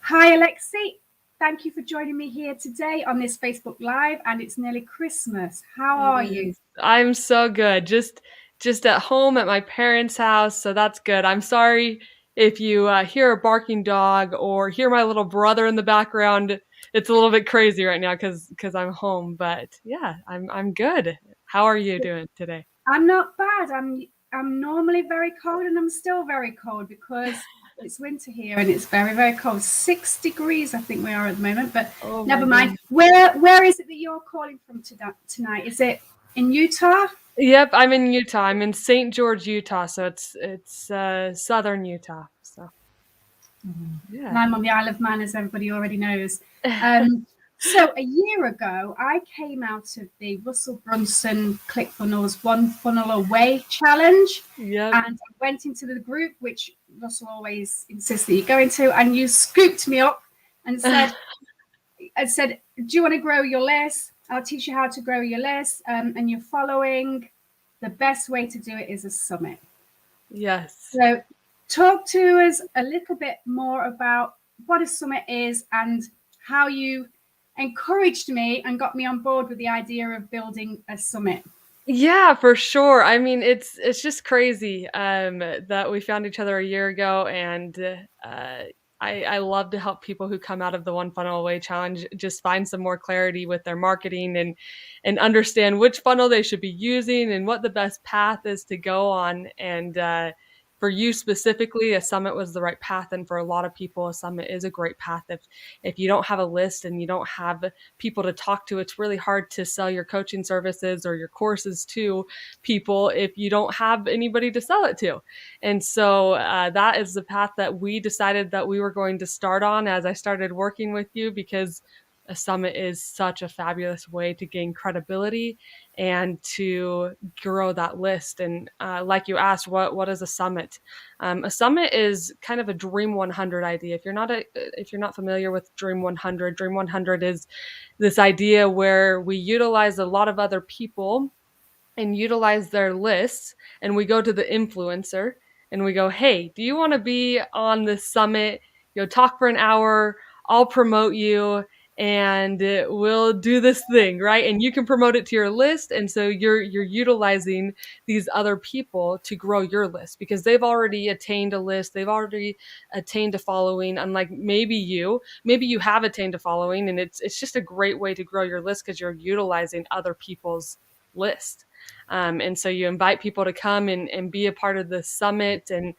Hi, Alexi. Thank you for joining me here today on this Facebook Live, and it's nearly Christmas. How It are you? is. I'm so good. Just at home at my parents' house, so that's good. I'm sorry if you hear a barking dog or hear my little brother in the background. It's a little bit crazy right now because I'm home, but yeah, I'm good. How are you doing today? I'm not bad. I'm normally very cold, and I'm still very cold because it's winter here and it's very, very cold. 6 degrees, I think we are at the moment, but Oh my never mind. goodness. Where is it that you're calling from tonight? Is it in Utah? Yep, I'm in Utah. I'm in St. George, Utah, so it's southern Utah. So And yeah. I'm on the Isle of Man, as everybody already knows. Um, so a year ago, I came out of the Russell Brunson ClickFunnels One Funnel Away challenge, Yep. and I went into the group, which Russell always insists that you go into, and you scooped me up and said, "Do you want to grow your list? I'll teach you how to grow your list, and you're following. The best way to do it is a summit." Yes. So, talk to us a little bit more about what a summit is and how you encouraged me and got me on board with the idea of building a summit. Yeah, for sure. I mean, it's just crazy that we found each other a year ago, and I love to help people who come out of the One Funnel Away challenge just find some more clarity with their marketing and understand which funnel they should be using and what the best path is to go on. And for you specifically, a summit was the right path, and for a lot of people, a summit is a great path. If you don't have a list and you don't have people to talk to, it's really hard to sell your coaching services or your courses to people if you don't have anybody to sell it to. And so that is the path that we decided that we were going to start on as I started working with you, because a summit is such a fabulous way to gain credibility and to grow that list. And like you asked, what is a summit? A summit is kind of a Dream 100 idea. If you're not familiar with Dream 100, Dream 100 is this idea where we utilize a lot of other people and utilize their lists, and we go to the influencer and we go, hey, do you want to be on this summit? Talk for an hour, I'll promote you, and we'll do this thing, right? And you can promote it to your list, and so you're utilizing these other people to grow your list because they've already attained a list, they've already attained a following. Unlike maybe you have attained a following, and it's just a great way to grow your list because you're utilizing other people's list. And so you invite people to come and be a part of the summit. And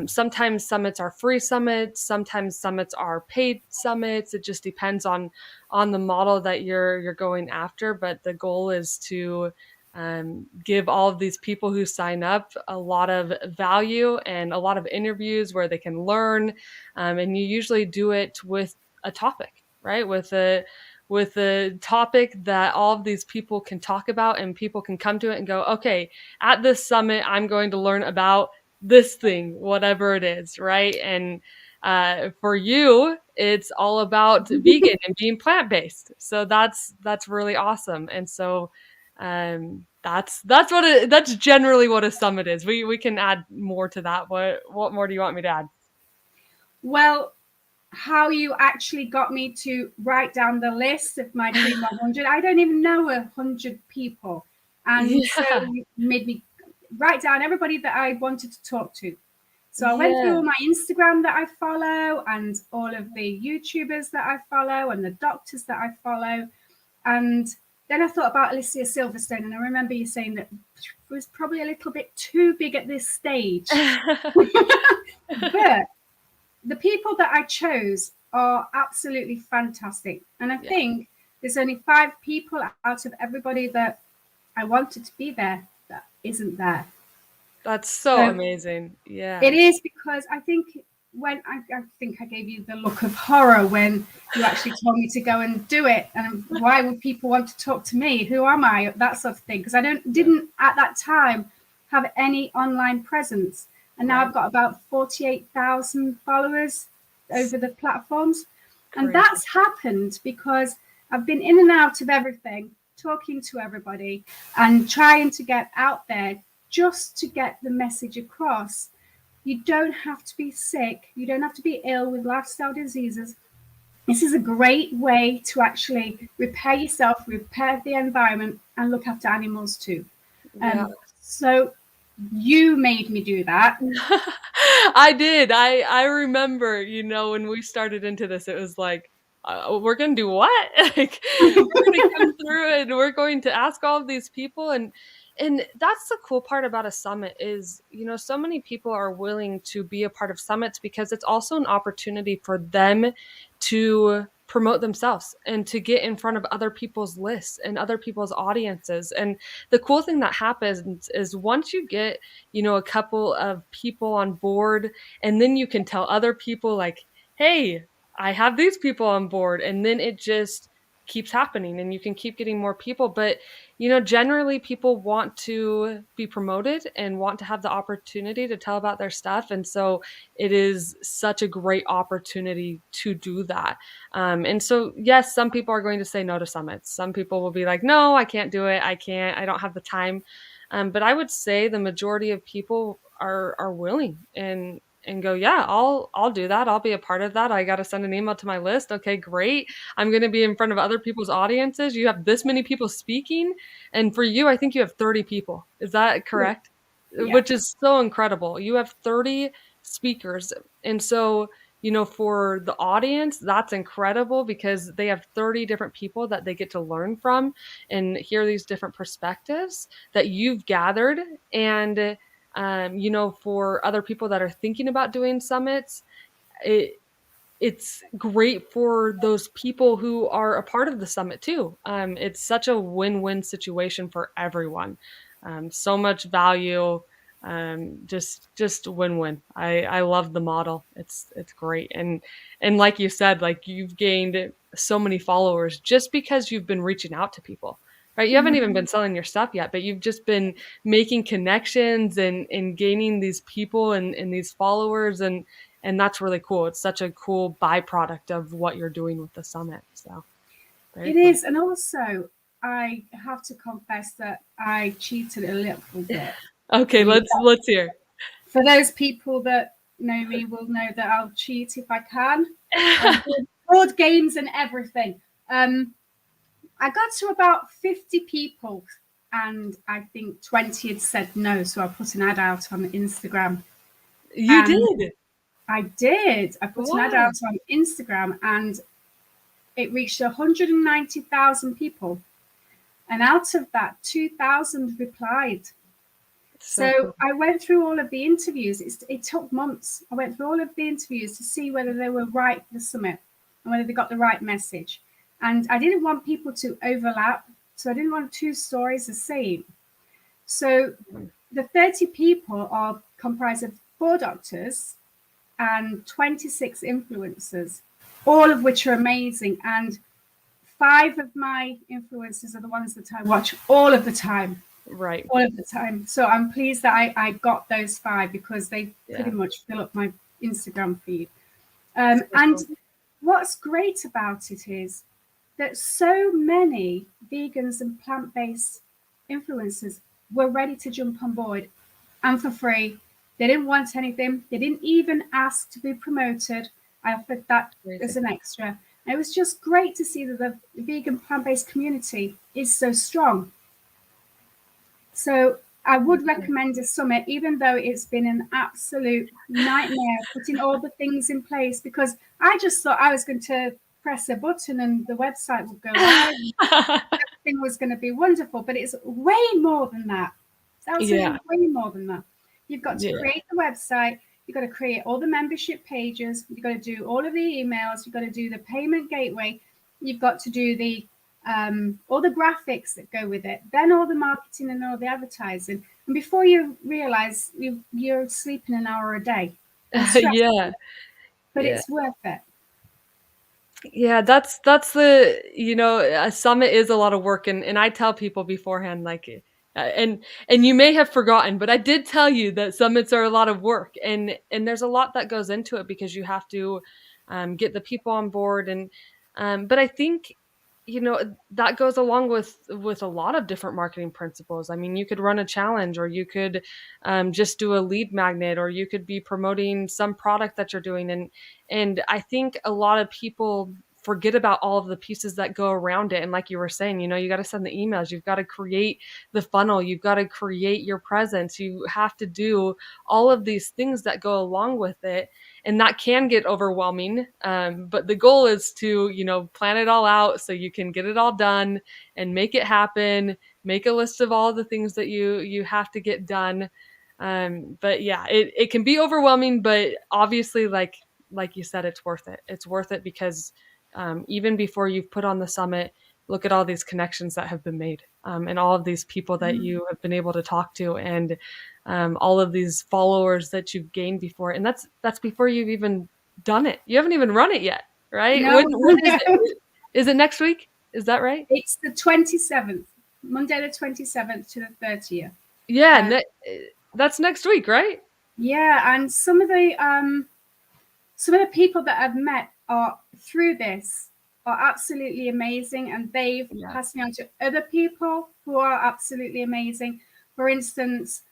sometimes summits are free summits, sometimes summits are paid summits. It just depends on the model that you're going after. But the goal is to give all of these people who sign up a lot of value and a lot of interviews where they can learn. And you usually do it with a topic, right? With a topic that all of these people can talk about, and people can come to it and go, okay, at this summit, I'm going to learn about this thing, whatever it is, right? And for you, it's all about vegan and being plant-based. So that's really awesome. And so that's generally what a summit is. We can add more to that. What more do you want me to add? Well, how you actually got me to write down the list of my Dream 100. I don't even know 100 people. And so Yeah. you made me write down everybody that I wanted to talk to. So I went through Yeah. all my Instagram that I follow and all of the YouTubers that I follow and the doctors that I follow. And then I thought about Alicia Silverstone, and I remember you saying that it was probably a little bit too big at this stage. But the people that I chose are absolutely fantastic. And I Yeah. think there's only 5 people out of everybody that I wanted to be there that isn't there. That's so So amazing. it Yeah. is because I think I think I gave you the look of horror when you actually told me to go and do it. And why would people want to talk to me? Who am I? That sort of thing. Because I Yeah. didn't at that time have any online presence. And now Right. I've got about 48,000 followers It's over the platforms. And crazy. that's happened because I've been in and out of everything, talking to everybody and trying to get out there just to get the message across. You don't have to be sick. You don't have to be ill with lifestyle diseases. This is a great way to actually repair yourself, repair the environment, and look after animals too. Yeah. So you made me do that. I did. I remember, when we started into this, it was like, we're gonna do what? Like, we're gonna come through and we're going to ask all of these people, and that's the cool part about a summit is, so many people are willing to be a part of summits because it's also an opportunity for them to promote themselves and to get in front of other people's lists and other people's audiences. And the cool thing that happens is once you get, a couple of people on board, and then you can tell other people like, hey, I have these people on board, and then it just keeps happening and you can keep getting more people. But generally people want to be promoted and want to have the opportunity to tell about their stuff, and so it is such a great opportunity to do that. And so yes, some people are going to say no to summits. Some people will be like, no, I can't do it, I don't have the time. But I would say the majority of people are willing and go, yeah, I'll do that. I'll be a part of that. I got to send an email to my list. Okay, great. I'm going to be in front of other people's audiences. You have this many people speaking, and for you, I think you have 30 people. Is that correct? Yeah. Which is so incredible. You have 30 speakers, and so for the audience, that's incredible because they have 30 different people that they get to learn from and hear these different perspectives that you've gathered. And for other people that are thinking about doing summits, it it's great for those people who are a part of the summit too. It's such a win-win situation for everyone. So much value. Just win-win. I love the model. It's great. And like you said, like you've gained so many followers just because you've been reaching out to people. Right? You haven't even been selling your stuff yet, but you've just been making connections and gaining these people and these followers, and that's really cool. It's such a cool byproduct of what you're doing with the summit. So very It cool. is. And also, I have to confess that I cheated a little bit. Okay, let's hear. For those people that know me will know that I'll cheat if I can. Board games and everything. I got to about 50 people, and I think 20 had said no. So I put an ad out on Instagram. You And did. I did. I put an ad Wow. out on Instagram, and it reached 190,000 people. And out of that, 2,000 replied. So So cool. I went through all of the interviews. It took months. I went through all of the interviews to see whether they were right for the summit and whether they got the right message. And I didn't want people to overlap. So I didn't want two stories the same. So the 30 people are comprised of 4 doctors and 26 influencers, all of which are amazing. And 5 of my influencers are the ones that I watch all of the time. Right. All of the time. So I'm pleased that I got those 5 because they pretty much fill up my Instagram feed. And what's great about it is that so many vegans and plant-based influencers were ready to jump on board and for free. They didn't want anything. They didn't even ask to be promoted. I offered that as an extra. And it was just great to see that the vegan plant-based community is so strong. So I would recommend a summit, even though it's been an absolute nightmare putting all the things in place, because I just thought I was going to press a button and the website would go live. Everything was going to be wonderful, but it's way more than that. It's absolutely way more than that. You've got to create the website. You've got to create all the membership pages. You've got to do all of the emails. You've got to do the payment gateway. You've got to do the all the graphics that go with it, then all the marketing and all the advertising. And before you realize you're sleeping an hour a day. Yeah. But it's worth it. Yeah, that's the, a summit is a lot of work, and I tell people beforehand, like, and you may have forgotten, but I did tell you that summits are a lot of work, and there's a lot that goes into it because you have to get the people on board, and but I think that goes along with a lot of different marketing principles. I mean, you could run a challenge, or you could just do a lead magnet, or you could be promoting some product that you're doing. And I think a lot of people forget about all of the pieces that go around it. And like you were saying, you got to send the emails, you've got to create the funnel, you've got to create your presence, you have to do all of these things that go along with it. And that can get overwhelming. But the goal is to, plan it all out so you can get it all done and make it happen. Make a list of all the things that you have to get done. But yeah, it can be overwhelming, but obviously, like you said, it's worth it. It's worth it because even before you've put on the summit, look at all these connections that have been made, and all of these people that you have been able to talk to, and all of these followers that you've gained before. And that's before you've even done it. You haven't even run it yet, right? No, When is no. it? Is it next week? Is that right? It's the 27th, Monday the 27th to the 30th. Yeah, that's next week, right? Yeah, and some of the people that I've met are through this are absolutely amazing, and they've passed me on to other people who are absolutely amazing. For instance,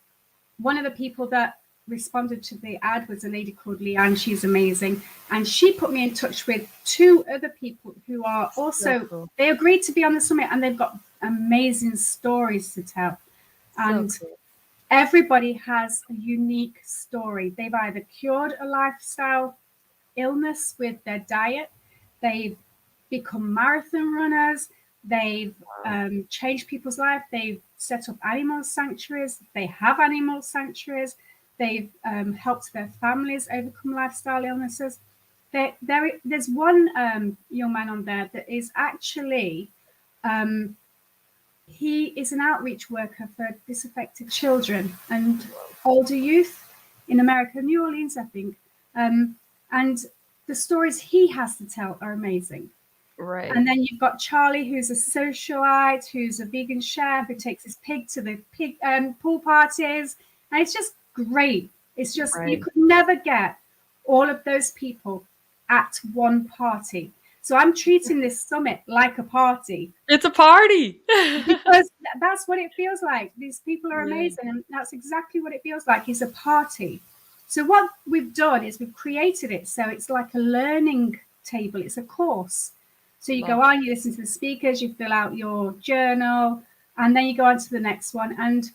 one of the people that responded to the ad was a lady called Leanne. She's amazing, and she put me in touch with two other people who are also cool. They agreed to be on the summit, and they've got amazing stories to tell. And cool. Everybody has a unique story. They've either cured a lifestyle illness with their diet, they've become marathon runners, they've changed people's life, they've set up animal sanctuaries, they have animal sanctuaries, they've helped their families overcome lifestyle illnesses. There's one young man on there that is actually he is an outreach worker for disaffected children and older youth in America, New Orleans, I think. And the stories he has to tell are amazing. Right. And then you've got Charlie, who's a socialite, who's a vegan chef, who takes his pig to the pig pool parties. And it's just great. It's just, you could never get all of those people at one party. So I'm treating this summit like a party. It's a party. Because that's what it feels like. These people are amazing. And that's exactly what it feels like. It's a party. So what we've done is we've created it so it's like a learning table. It's a course. So you go on, you listen to the speakers, you fill out your journal, and then you go on to the next one. And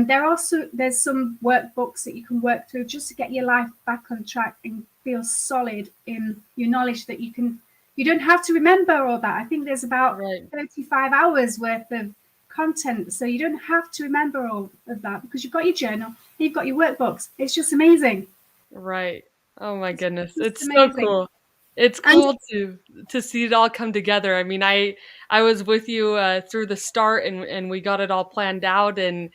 there's some workbooks that you can work through just to get your life back on track and feel solid in your knowledge that you don't have to remember all that. I think there's about 35 hours worth of content. So you don't have to remember all of that because you've got your journal, you've got your workbooks. It's just amazing. Right. Oh my goodness. It's amazing. So cool. It's cool to see it all come together. I mean, I was with you through the start, and we got it all planned out, and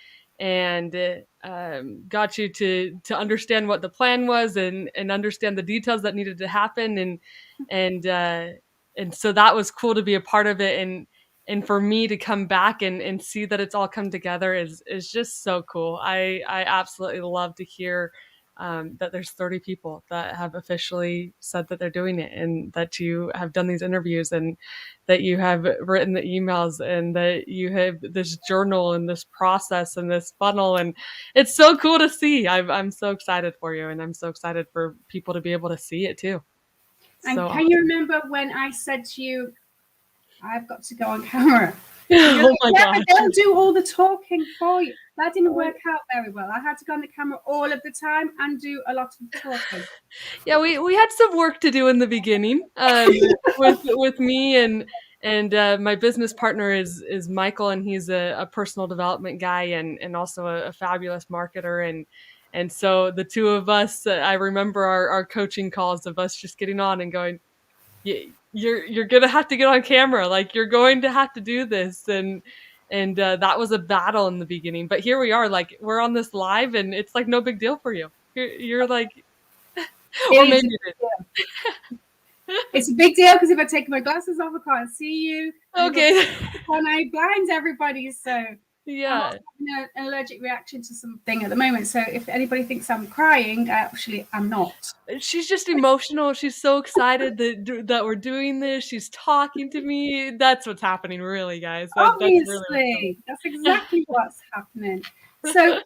got you to understand what the plan was, and understand the details that needed to happen, and so that was cool to be a part of it, and for me to come back and see that it's all come together is just so cool. I absolutely love to hear that there's 30 people that have officially said that they're doing it, and that you have done these interviews, and that you have written the emails, and that you have this journal and this process and this funnel. And it's so cool to see. I'm so excited for you, and I'm so excited for people to be able to see it too. And can you remember when I said to you, I've got to go on camera? Oh my God. They'll do all the talking for you. That didn't work out very well. I had to go on the camera all of the time and do a lot of talking. Yeah, we had some work to do in the beginning with me, and my business partner is Michael, and he's a personal development guy, and also a fabulous marketer, and so the two of us, I remember our coaching calls of us just getting on and going, you're gonna have to get on camera, like you're going to have to do this, and that was a battle in the beginning, but here we are, like we're on this live, and it's like no big deal for you. You're like, or maybe it is. It's a big deal because if I take my glasses off, I can't see you. Okay. When I blind everybody, so I'm Yeah. also having an allergic reaction to something at the moment. So if anybody thinks I'm crying, actually, I'm not. She's just emotional. She's so excited that we're doing this. She's talking to me. That's what's happening, really, guys. That's really what's Obviously, that's exactly coming. what's happening. So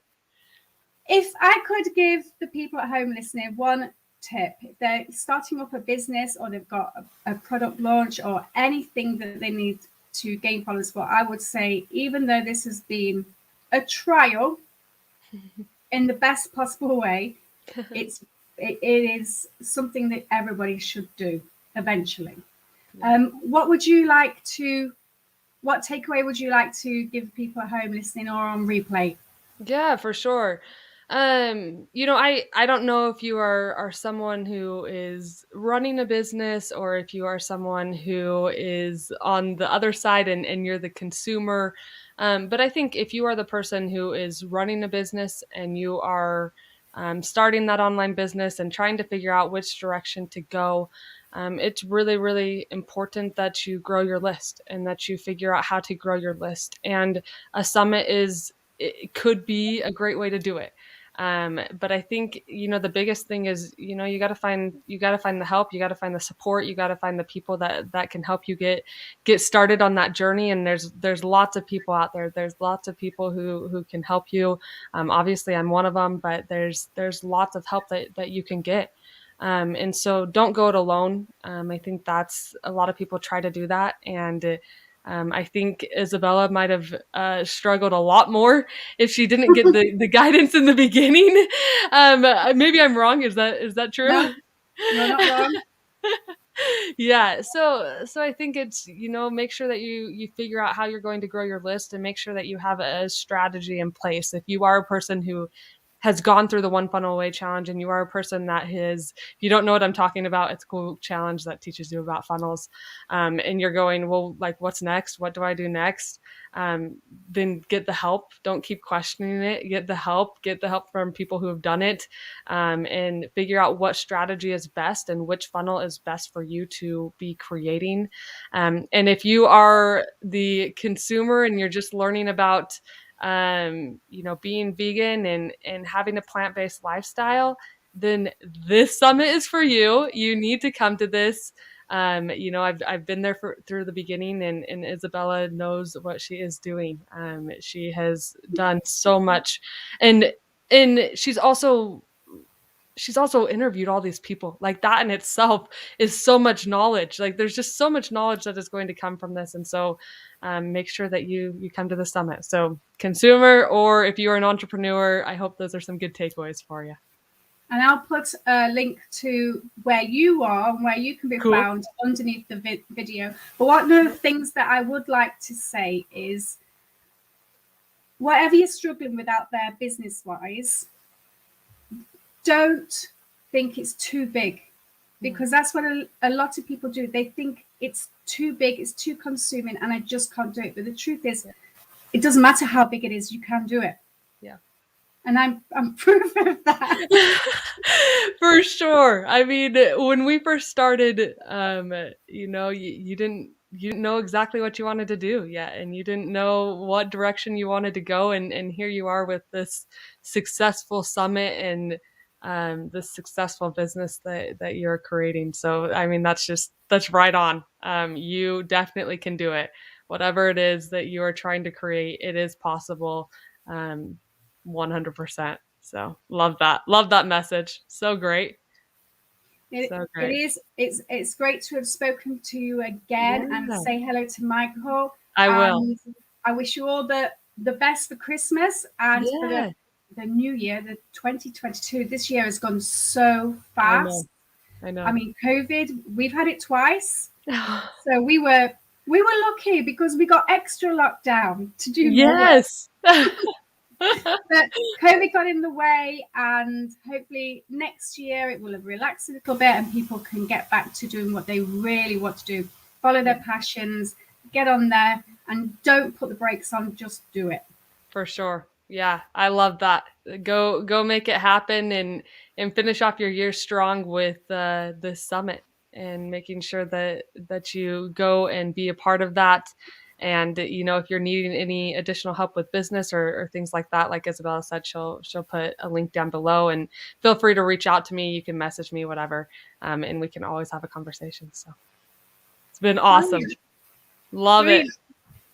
if I could give the people at home listening one tip, if they're starting up a business or they've got a product launch or anything that they need to gain followers for, I would say, even though this has been a trial in the best possible way, it is something that everybody should do eventually. Yeah. What would you like to? What takeaway would you like to give people at home listening or on replay? Yeah, for sure. I don't know if you are someone who is running a business or if you are someone who is on the other side and you're the consumer. But I think if you are the person who is running a business and you are starting that online business and trying to figure out which direction to go, it's really, really important that you grow your list and that you figure out how to grow your list. And a summit it could be a great way to do it. But I think, the biggest thing is, you got to find the help, you got to find the support, you got to find the people that can help you get started on that journey. And there's lots of people out there. There's lots of people who can help you. Obviously I'm one of them, but there's lots of help that you can get. And so don't go it alone. I think that's a lot of people try to do that. And I think Isabella might have struggled a lot more if she didn't get the guidance in the beginning. Maybe I'm wrong. Is that true? No, you're not wrong. Yeah. So I think it's, make sure that you figure out how you're going to grow your list and make sure that you have a strategy in place. If you are a person who has gone through the One Funnel Away challenge and you are a person that has, if you don't know what I'm talking about, it's a cool challenge that teaches you about funnels. And you're going, well, like, what's next? What do I do next? Then get the help. Don't keep questioning it. Get the help. Get the help from people who have done it, and figure out what strategy is best and which funnel is best for you to be creating. And if you are the consumer and you're just learning about being vegan and having a plant-based lifestyle, then this summit is for you. You need to come to this. I've been there through the beginning, and Isabella knows what she is doing. She has done so much, and she's also interviewed all these people. Like, that in itself is so much knowledge. Like, there's just so much knowledge that is going to come from this. And so make sure that you come to the summit. So consumer, or if you're an entrepreneur, I hope those are some good takeaways for you. And I'll put a link to where you are and where you can be Cool. found underneath the video. But one of the things that I would like to say is, whatever you're struggling with out there business-wise, don't think it's too big, because that's what a lot of people do. They think it's too big, it's too consuming, and I just can't do it. But the truth is, it doesn't matter how big it is, you can do it. Yeah. And I'm proof of that. For sure. I mean, when we first started, you didn't know exactly what you wanted to do yet, and you didn't know what direction you wanted to go, and here you are with this successful summit and this successful business that you're creating. So I mean, that's right on. You definitely can do it. Whatever it is that you are trying to create, it is possible. 100%. So love that message. So great. So It great. is. It's great to have spoken to you again and Yeah, say hello to Michael. I will. And I wish you all the best for Christmas and for Yeah, the new year, the 2022. This year has gone so I know. fast. I I know. mean, COVID, we've had it twice. So we were lucky because we got extra lockdown to do more work. Yes. But COVID got in the way, and hopefully next year it will have relaxed a little bit and people can get back to doing what they really want to do. Follow their passions, get on there, and don't put the brakes on, just do it. For sure. Yeah, I love that. Go make it happen and finish off your year strong with this summit and making sure that you go and be a part of that. And if you're needing any additional help with business or things like that, like Isabella said, she'll put a link down below, and feel free to reach out to me. You can message me, whatever, and we can always have a conversation. So it's been awesome. Brilliant. Love Brilliant.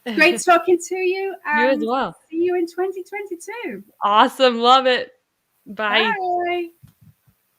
it. Great talking to you, You as and well. see you in 2022. Awesome. Love it. Bye. Bye.